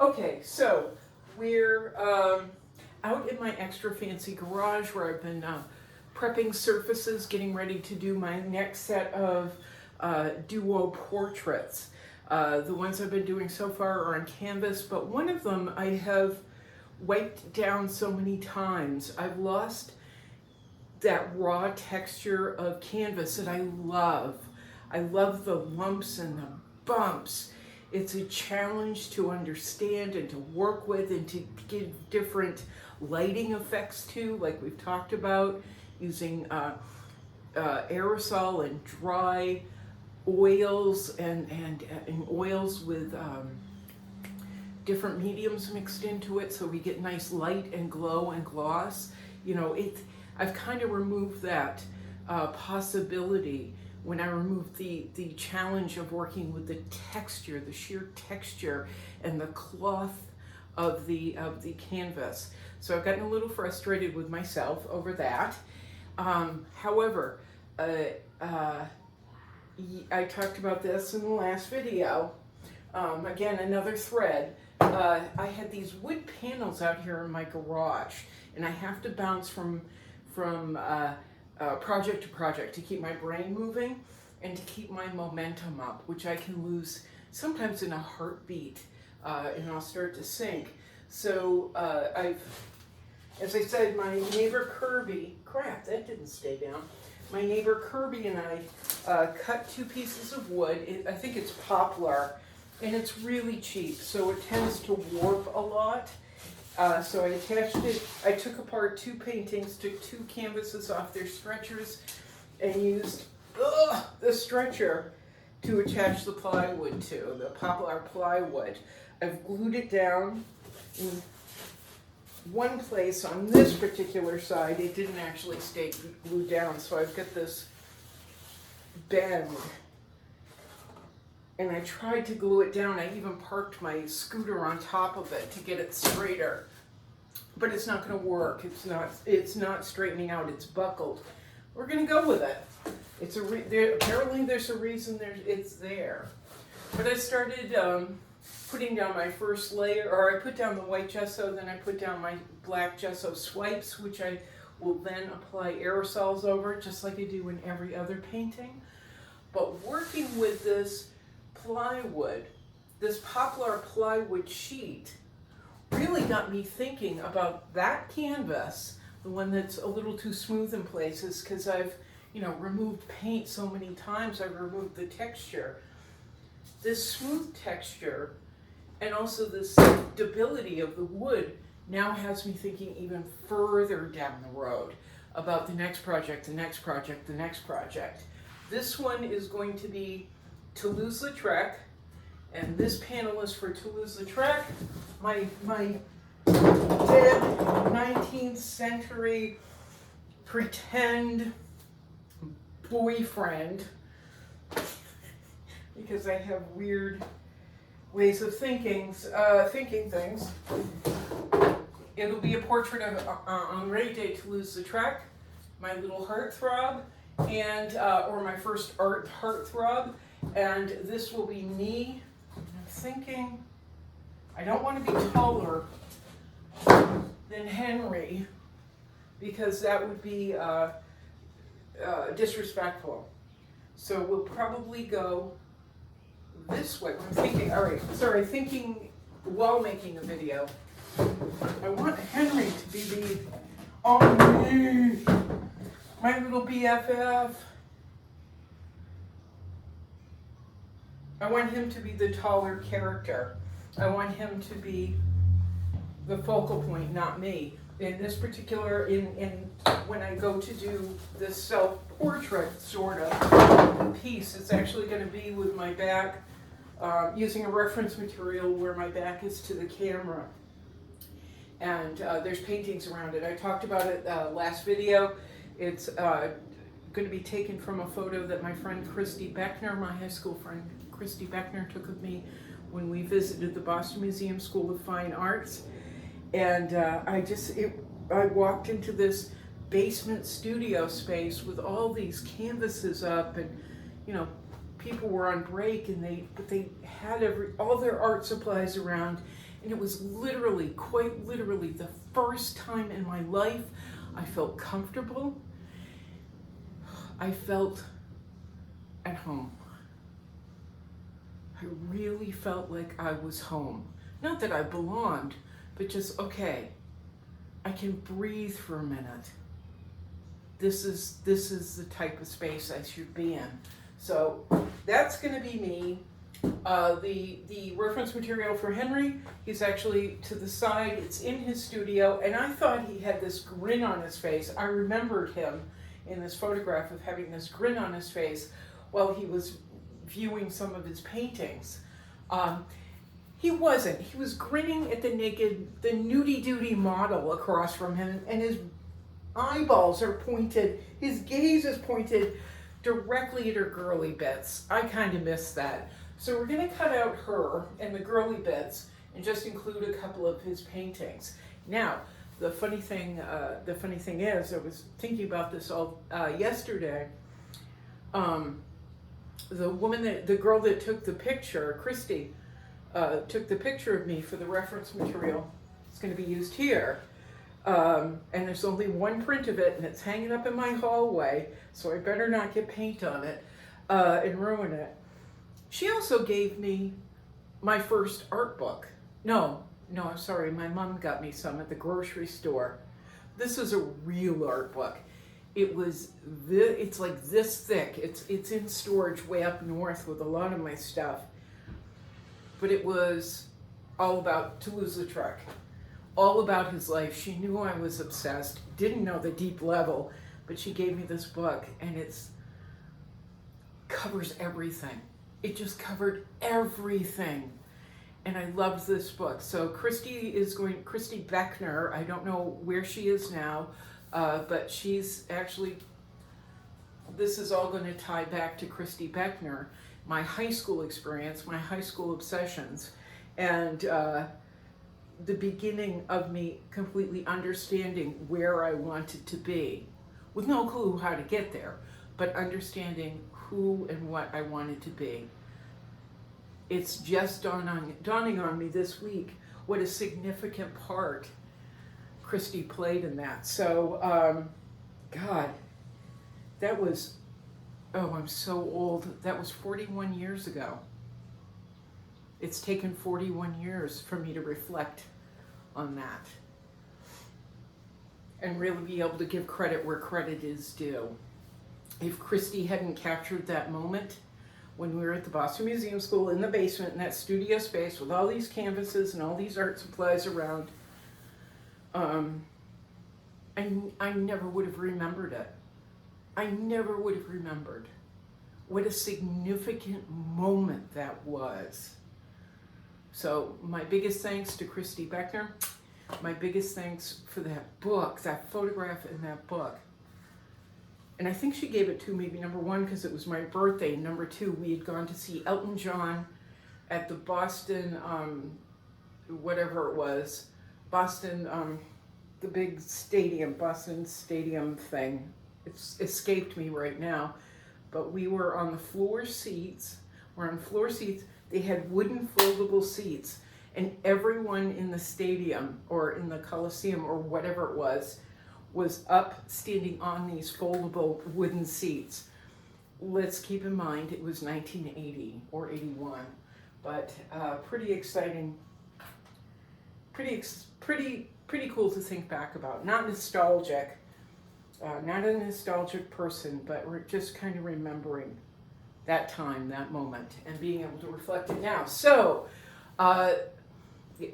Okay, so we're out in my extra fancy garage where I've been prepping surfaces, getting ready to do my next set of duo portraits. The ones I've been doing so far are on canvas, but one of them I have wiped down so many times. I've lost that raw texture of canvas that I love. I love the lumps and the bumps. It's a challenge to understand and to work with and to give different lighting effects to, like we've talked about, using aerosol and dry oils and oils with different mediums mixed into it, so we get nice light and glow and gloss. You know, I've kind of removed that possibility when I removed the challenge of working with the texture, the sheer texture and the cloth of the canvas. So I've gotten a little frustrated with myself over that. However, I talked about this in the last video. Again, another thread. I had these wood panels out here in my garage, and I have to bounce from project to project to keep my brain moving and to keep my momentum up, which I can lose sometimes in a heartbeat, and I'll start to sink. So as I said, my neighbor Kirby, crap, that didn't stay down. My neighbor Kirby and I cut 2 pieces of wood. I think it's poplar, and it's really cheap, so it tends to warp a lot. So I attached it. I took apart 2 paintings, took 2 canvases off their stretchers, and used the stretcher to attach the plywood to, the poplar plywood. I've glued it down in one place on this particular side. It didn't actually stay glued down, so I've got this bend. And I tried to glue it down. I even parked my scooter on top of it to get it straighter. But it's not going to work. It's not straightening out. It's buckled. We're going to go with it. Apparently there's a reason it's there. But I started putting down my first layer, or I put down the white gesso, then I put down my black gesso swipes, which I will then apply aerosols over, just like I do in every other painting. But working with this plywood, this poplar plywood sheet, really got me thinking about that canvas, the one that's a little too smooth in places, because I've, removed paint so many times, I've removed the texture. This smooth texture and also the stability of the wood now has me thinking even further down the road about the next project, the next project, the next project. This one is going to be Toulouse-Lautrec, and this panel is for Toulouse-Lautrec, my dead 19th century pretend boyfriend, because I have weird ways of thinking things. It'll be a portrait of Henri de Toulouse-Lautrec, my little heartthrob, and or my first art heartthrob, and this will be me. I'm thinking I don't want to be taller than Henry, because that would be disrespectful. So we'll probably go this way. I'm thinking, all right, sorry, thinking while making a video. I want Henry to be the Henri, my little BFF. I want him to be the taller character. I want him to be the focal point, not me. In this particular, when I go to do this self-portrait sort of piece, it's actually going to be with my back, using a reference material where my back is to the camera. And there's paintings around it. I talked about it last video. It's going to be taken from a photo that my friend Christy Beckner, my high school friend Christy Beckner, took of me when we visited the Boston Museum School of Fine Arts. And I walked into this basement studio space with all these canvases up, and people were on break, and they had all their art supplies around, And it was literally, quite literally, the first time in my life I felt comfortable. I felt at home. I really felt like I was home. Not that I belonged, but just, okay, I can breathe for a minute. This is the type of space I should be in. So that's going to be me. The reference material for Henry, he's actually to the side. It's in his studio, and I thought he had this grin on his face. I remembered him in this photograph of having this grin on his face while he was viewing some of his paintings. He wasn't. He was grinning at the nudie-dudie model across from him, and his eyeballs are pointed, his gaze is pointed directly at her girly bits. I kind of missed that. So we're going to cut out her and the girly bits and just include a couple of his paintings. Now, the funny thing is, I was thinking about this all yesterday. The girl that took the picture, Christy, took the picture of me for the reference material. It's going to be used here. And there's only one print of it, and it's hanging up in my hallway, so I better not get paint on it and ruin it. She also gave me my first art book. No, I'm sorry, my mom got me some at the grocery store. This is a real art book. It's like this thick. It's in storage way up north with a lot of my stuff. But it was all about Toulouse-Lautrec. All about his life. She knew I was obsessed, didn't know the deep level, but she gave me this book, and it covers everything. It just covered everything, and I loved this book. So Christy Beckner, I don't know where she is now, but she's actually, this is all going to tie back to Christy Beckner, my high school experience, my high school obsessions, and the beginning of me completely understanding where I wanted to be, with no clue how to get there, but understanding who and what I wanted to be. It's just dawning on me this week what a significant part Christy played in that. So, God, that was, oh, I'm so old. That was 41 years ago. It's taken 41 years for me to reflect on that and really be able to give credit where credit is due. If Christy hadn't captured that moment when we were at the Boston Museum School in the basement in that studio space with all these canvases and all these art supplies around, I never would have remembered it. I never would have remembered what a significant moment that was. So my biggest thanks to Christy Beckner. My biggest thanks for that book, that photograph in that book. And I think she gave it to me, number one, because it was my birthday. Number two, we had gone to see Elton John at the Boston, whatever it was, Boston, the big stadium, Boston Stadium thing. It's escaped me right now. But we were on the floor seats. We're on floor seats. They had wooden foldable seats. And everyone in the stadium or in the Coliseum or whatever it was up standing on these foldable wooden seats. Let's keep in mind it was 1980 or 81, but pretty exciting, pretty cool to think back about. Not nostalgic, not a nostalgic person, but we're just kind of remembering that time, that moment, and being able to reflect it now. So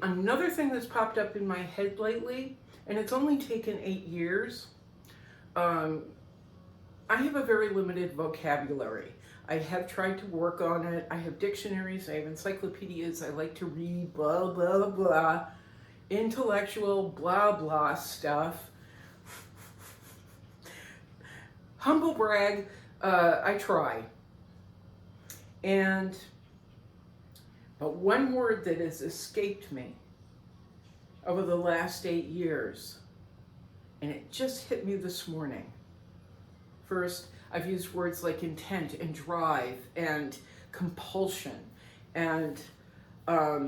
another thing that's popped up in my head lately, and it's only taken 8 years, I have a very limited vocabulary. I have tried to work on it. I have dictionaries, I have encyclopedias, I like to read blah, blah, blah, intellectual blah, blah stuff. Humble brag, I try. But one word that has escaped me over the last 8 years, and it just hit me this morning. First, I've used words like intent and drive and compulsion and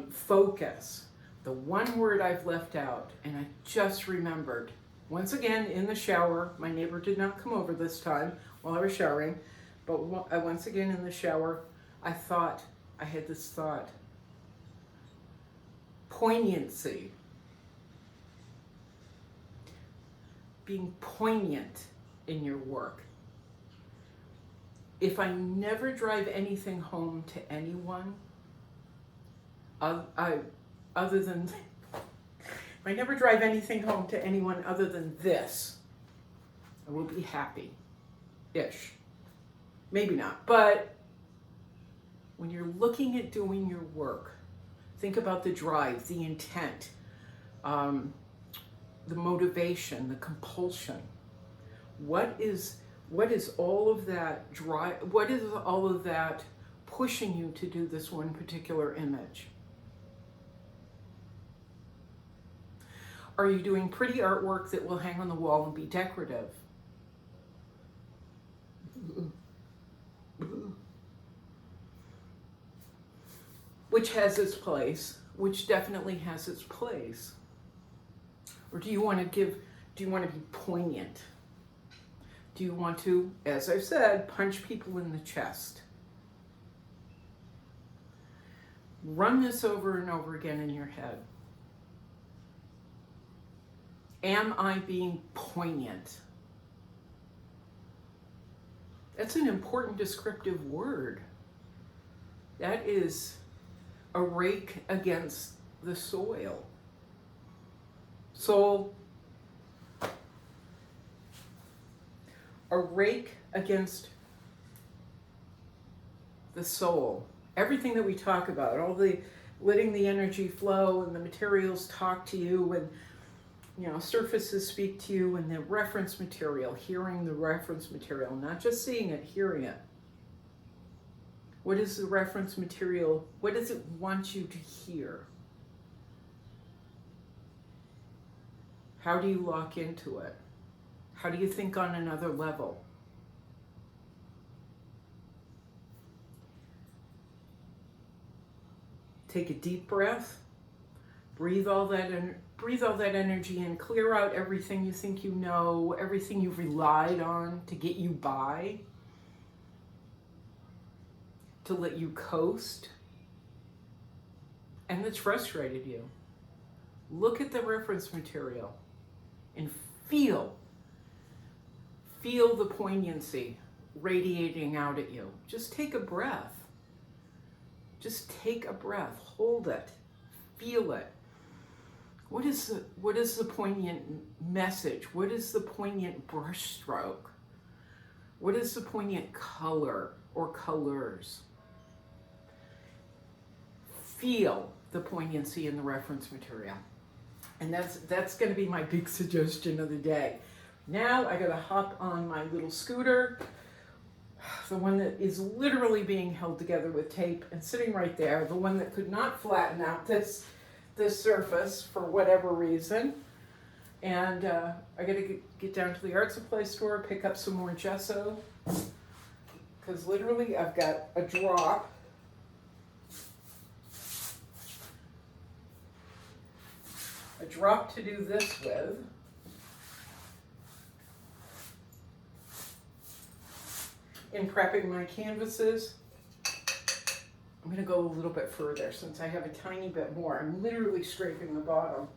focus. The one word I've left out, and I just remembered, once again in the shower, my neighbor did not come over this time while I was showering, but once again in the shower, I had this thought, poignancy. Being poignant in your work. If I never drive anything home to anyone, if I never drive anything home to anyone other than this, I will be happy-ish. Maybe not, but when you're looking at doing your work, think about the drive, the intent, the motivation, the compulsion. What is all of that drive? What is all of that pushing you to do this one particular image? Are you doing pretty artwork that will hang on the wall and be decorative? Which has its place, which definitely has its place. Or do you want to be poignant? Do you want to, as I've said, punch people in the chest? Run this over and over again in your head. Am I being poignant? That's an important descriptive word. That is a rake against the soil. Soul, a rake against the soul. Everything that we talk about, all the letting the energy flow and the materials talk to you, and surfaces speak to you, and the reference material, hearing the reference material, not just seeing it, hearing it. What is the reference material? What does it want you to hear? How do you lock into it? How do you think on another level? Take a deep breath. Breathe all that energy in. Clear out everything you think you know, everything you've relied on to get you by, to let you coast, and that's frustrated you. Look at the reference material and feel the poignancy radiating out at you. Just take a breath. Just take a breath. Hold it. Feel it. What is the poignant message? What is the poignant brushstroke? What is the poignant color or colors? Feel the poignancy in the reference material. And that's going to be my big suggestion of the day. Now I got to hop on my little scooter, the one that is literally being held together with tape and sitting right there, the one that could not flatten out this surface for whatever reason. And I got to get down to the art supply store, pick up some more gesso, because literally I've got a drop. A drop to do this with. In prepping my canvases, I'm going to go a little bit further since I have a tiny bit more. I'm literally scraping the bottom.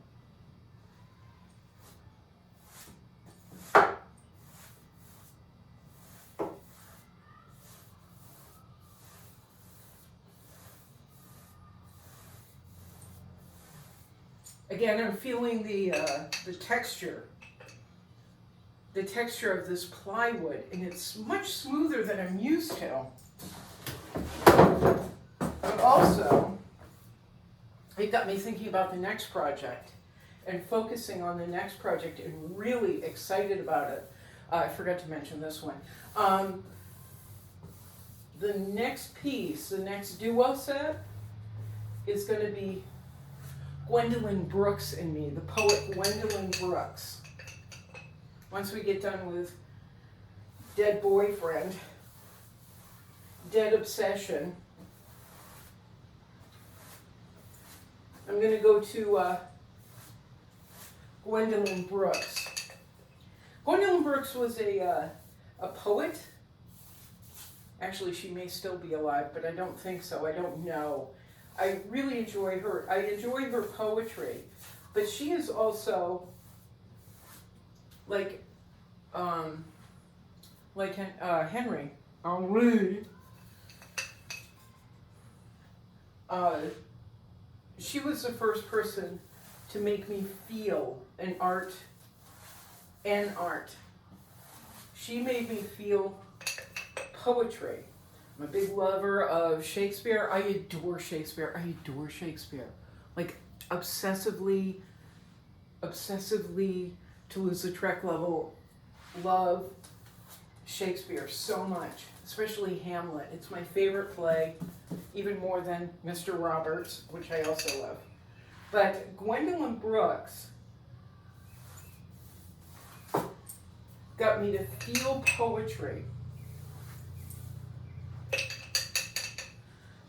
Again, I'm feeling the texture. The texture of this plywood, and it's much smoother than I'm used to. But also, it got me thinking about the next project and focusing on the next project and really excited about it. I forgot to mention this one. The next piece, the next duo set, is going to be Gwendolyn Brooks and me, the poet Gwendolyn Brooks. Once we get done with Dead Boyfriend, Dead Obsession, I'm going to go to Gwendolyn Brooks. Gwendolyn Brooks was a poet. Actually, she may still be alive, but I don't think so. I don't know. I really enjoy her. I enjoy her poetry, but she is also like Henry. Henri. She was the first person to make me feel an art. She made me feel poetry. I'm a big lover of Shakespeare. I adore Shakespeare. Like obsessively, to lose the Trek level, love Shakespeare so much, especially Hamlet. It's my favorite play, even more than Mr. Roberts, which I also love. But Gwendolyn Brooks got me to feel poetry.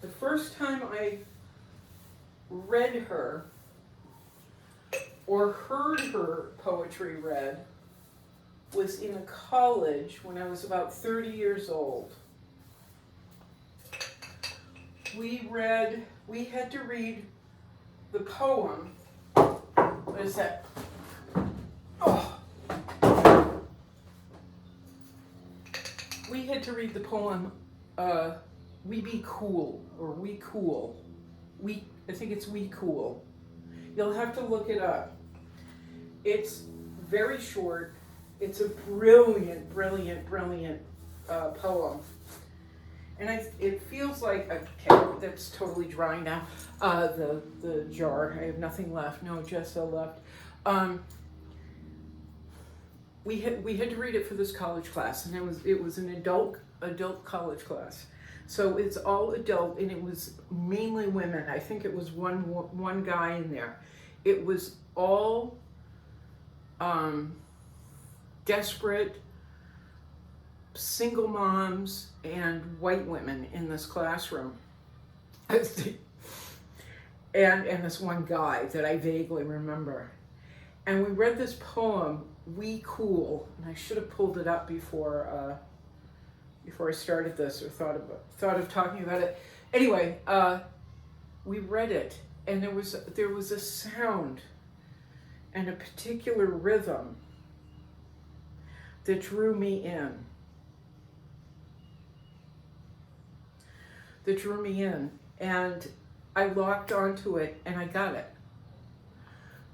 The first time I read her or heard her poetry read was in a college when I was about 30 years old. We had to read the poem. What is that? Oh. We had to read the poem, We Be Cool, or We Cool. I think it's We Cool. You'll have to look it up. It's very short. It's a brilliant poem. And it feels like, okay, that's totally dry now. The jar, I have nothing left, no gesso left. We had to read it for this college class, and it was an adult college class. So it's all adult, and it was mainly women. I think it was one guy in there. It was all desperate single moms and white women in this classroom. And this one guy that I vaguely remember. And we read this poem, We Cool, and I should have pulled it up before I started this or thought of talking about it. Anyway, we read it, and there was a sound and a particular rhythm that drew me in. And I locked onto it, and I got it.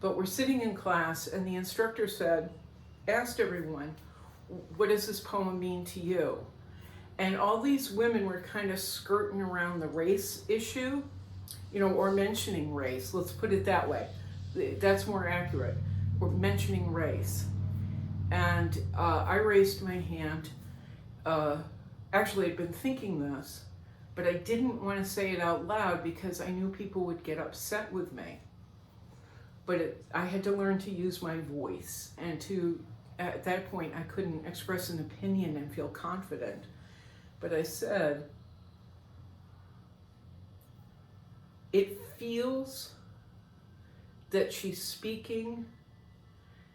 But we're sitting in class, and the instructor asked everyone, what does this poem mean to you? And all these women were kind of skirting around the race issue, or mentioning race. Let's put it that way. That's more accurate. We're mentioning race. And I raised my hand. Actually, I'd been thinking this, but I didn't want to say it out loud because I knew people would get upset with me. But I had to learn to use my voice, and at that point I couldn't express an opinion and feel confident. But I said, it feels that she's speaking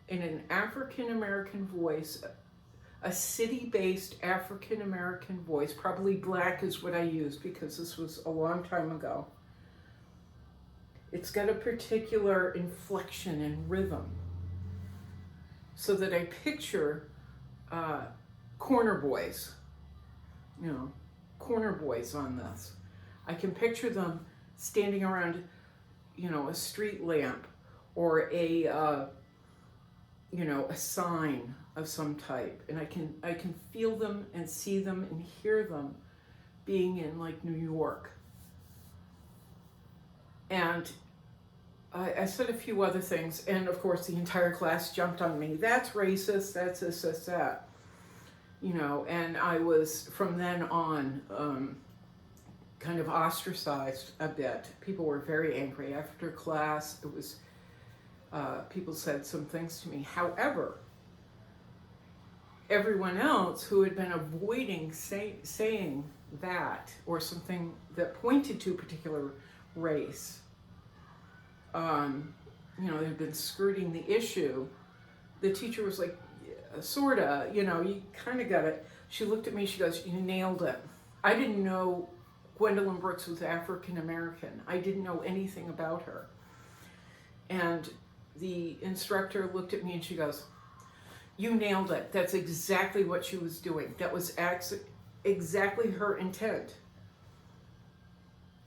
in an African-American voice, a city-based African-American voice. Probably black is what I used because this was a long time ago. It's got a particular inflection and rhythm, so that I picture corner boys, corner boys on this. I can picture them standing around, a street lamp or a sign of some type, and I can feel them and see them and hear them being in like New York. And I said a few other things, and of course the entire class jumped on me. That's racist, that's this, that's that. And I was, from then on, kind of ostracized a bit. People were very angry. After class, it was, people said some things to me. However, everyone else who had been avoiding saying that, or something that pointed to a particular race, they've been skirting the issue. The teacher was like, sorta, you kind of got it. She looked at me, she goes, you nailed it. I didn't know Gwendolyn Brooks was African American. I didn't know anything about her. And the instructor looked at me and she goes, you nailed it. That's exactly what she was doing. That was exactly her intent.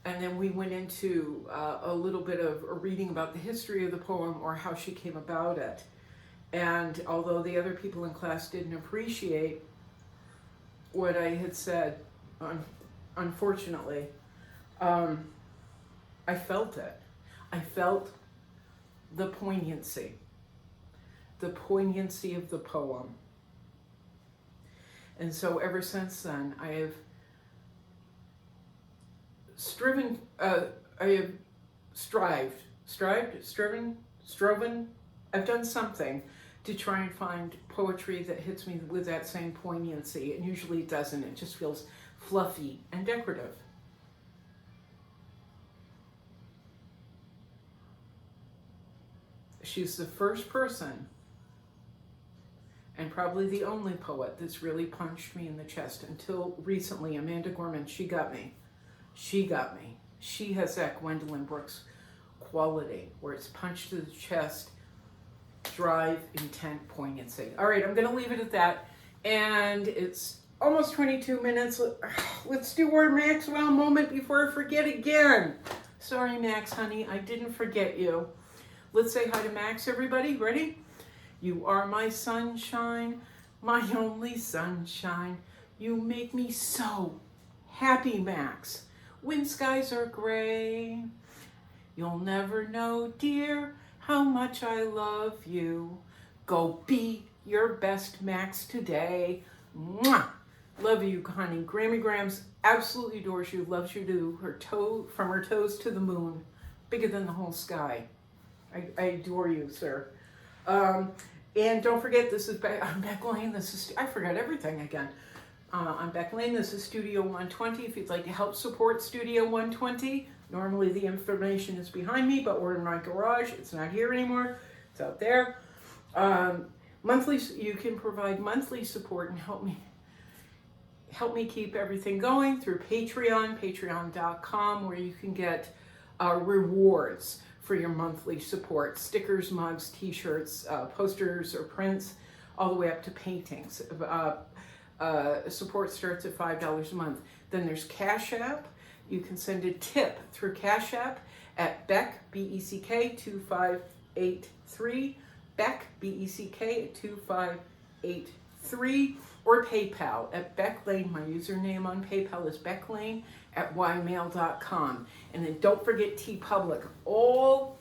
And then we went into a little bit of a reading about the history of the poem or how she came about it. And although the other people in class didn't appreciate what I had said, unfortunately, I felt it. I felt the poignancy of the poem. And so ever since then, I have striven, I've done something to try and find poetry that hits me with that same poignancy. And usually it doesn't. It just feels fluffy and decorative. She's the first person, and probably the only poet, that's really punched me in the chest. Until recently, Amanda Gorman, she got me. She has that Gwendolyn Brooks quality where it's punched to the chest, drive, intent, poignancy. All right, I'm going to leave it at that. And it's almost 22 minutes. Let's do our Maxwell moment before I forget again. Sorry, Max, honey, I didn't forget you. Let's say hi to Max, everybody. Ready? You are my sunshine, my only sunshine. You make me so happy, Max. When skies are gray, you'll never know, dear, how much I love you. Go be your best, Max, today. Mwah! Love you, honey. Grammy Grams absolutely adores you, loves you to her toe, from her toes to the moon, bigger than the whole sky. I adore you, sir. And don't forget, this is I'm Beck Lane. I forgot everything again. I'm Beck Lane. This is Studio 120. If you'd like to help support Studio 120, normally the information is behind me, but we're in my garage. It's not here anymore. It's out there. You can provide monthly support and help me keep everything going through Patreon, patreon.com, where you can get rewards for your monthly support. Stickers, mugs, t-shirts, posters or prints, all the way up to paintings. Support starts at $5 a month. Then there's Cash App. You can send a tip through Cash App at Beck, B-E-C-K, 2583, Beck, B-E-C-K, 2583, or PayPal at Beck Lane. My username on PayPal is becklane@ymail.com. And then don't forget TeePublic. All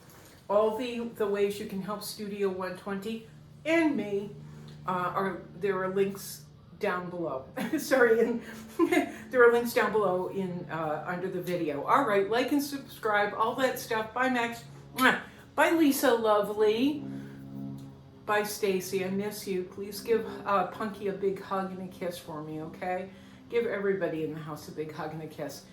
the ways you can help Studio 120 and me there are links down below. Sorry, and there are links down below in under the video. All right, like and subscribe, all that stuff. Bye, Max. Bye, Lisa Lovely. Bye, Stacy. I miss you. Please give Punky a big hug and a kiss for me, okay? Give everybody in the house a big hug and a kiss.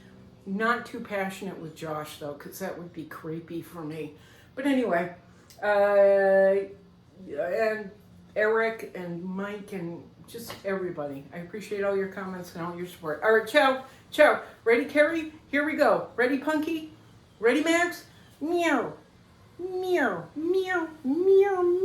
Not too passionate with Josh, though, because that would be creepy for me. But anyway, and Eric and Mike and just everybody. I appreciate all your comments and all your support. All right, ciao, ciao. Ready, Carrie? Here we go. Ready, Punky? Ready, Max? Meow, meow, meow, meow, meow.